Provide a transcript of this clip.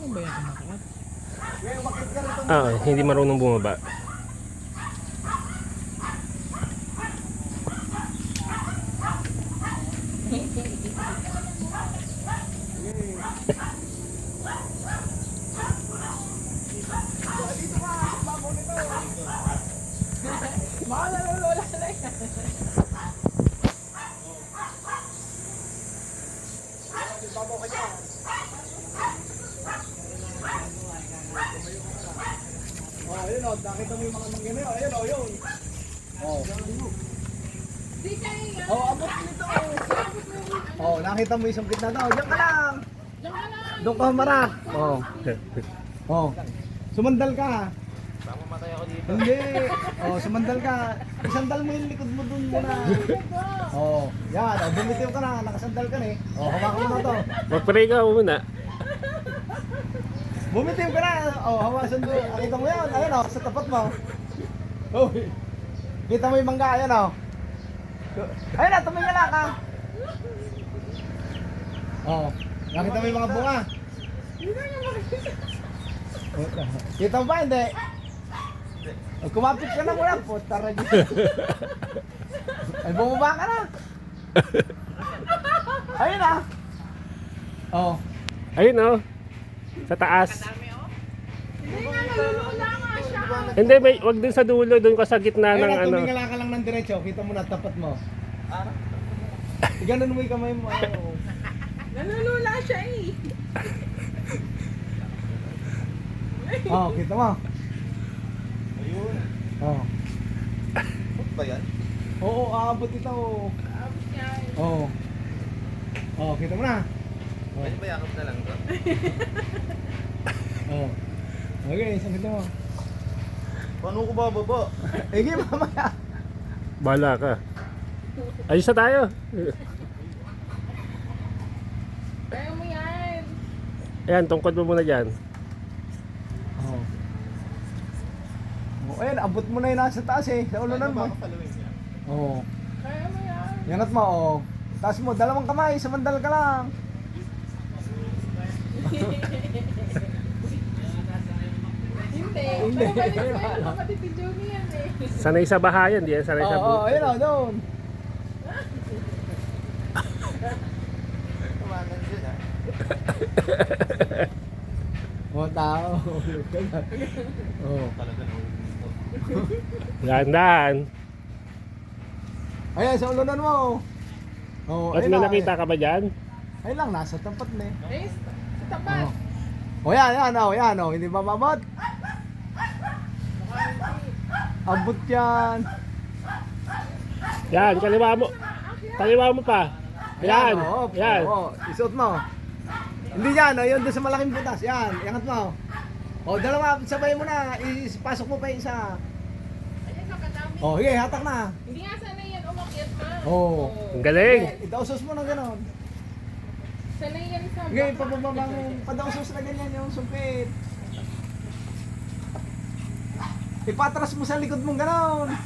Marunong ba yan kumakat? Hindi marunong bumaba. Baka nalulula na yan. Oh, ayun o, nakita mo yung mga manggano yun. Ayun o, yun. Oh. Di kaya. Oh, abot nito. Oh, nakita mo yung sungkit na to. Diyan ka lang. Diyan ka lang. Doon ka humarap. Oh. Oh. Sumandal ka. Baka mamatay ako dito. Hindi. Oh, sumandal ka. Isandal mo yung likod mo dun muna. Oh, yan. Oh, bumitiw ka na. Nakasandal ka na eh. Oh, hawakan mo na to. Mag-pray ka muna. Bumitiw ka na. Oh, hawakan mo. Nakita mo yan. Ayun oh, sa tapat mo. Oh. Kita mo yung mangga. Ayun oh. Ayun na, tumingala ka. Oh, nakita mo yung mga bunga. Kita mo ba? Hindi. Kumapit ka na muna po. Tara dito. Ay, bumaba ka na. Ayun na. Oh. Ayun oh. Sa taas. Hindi nga, nalulula nga siya. Hindi, wag din sa dulo, doon ka sa gitna Ayun ng na, ano. tumingala ka lang ng diretso. Kita mo na, tapat mo. Ganun mo yung kamay mo. Oh. Nalulula siya eh. Oh, kita mo. Ayun. Oh. Ano ba yan? Oo, aabot ito. Tapos yan. Oh. Oh, kita mo na. Oh. Pwede ba yakap na lang to? Oh. Okay, isang kita mo. Paano ko bababa? Sige, mamaya. Bahala ka. Ayos na tayo. Kaya mo yan. Ayan, tungkod mo muna dyan. Oh. Oh, ayun, abot mo na yung nasa taas eh. Sa ulunan mo. Paluin niya. Oo. Kaya mo yan. Yangat mo, oh. Taas mo, dalawang kamay, sumandal ka lang. Hindi. Hindi. Pero balik ko yan. Kapatid ni Johnny yan eh. Sanay sa bahayan, di yan sanay sa Oo, buto. ayun oh, doon. Kumanan dyan ha. Oh, tao. Oh. Talaga na dito. Dahan-dahan. Ayan, sa ulunan mo. Oh, At ayun may na. nakita ka ba dyan? Ayun lang, nasa tapat na eh. Eh, sa tapat. Oh. Oh, yan, oh. Hindi ba mabot? Abot yan. Yan, kaliwa mo. Kaliwa mo pa. Yan, oh, yan. Oh, isuot mo. Hindi yan, oh, yun doon sa malaking butas. Yan, iangat mo. Oh, dalawa, sabay mo na. Ipasok mo pa yung isa. Ayan, nakadami. Oh, sige, hatak na. Hindi nga sana yan umakyat na. Oh. Ang galing. Idausos mo na gano'n. Sanay yan sa Sige, pababa mo. Padausos na ganyan yung sumpit. Ipatras mo sa likod mong gano'n.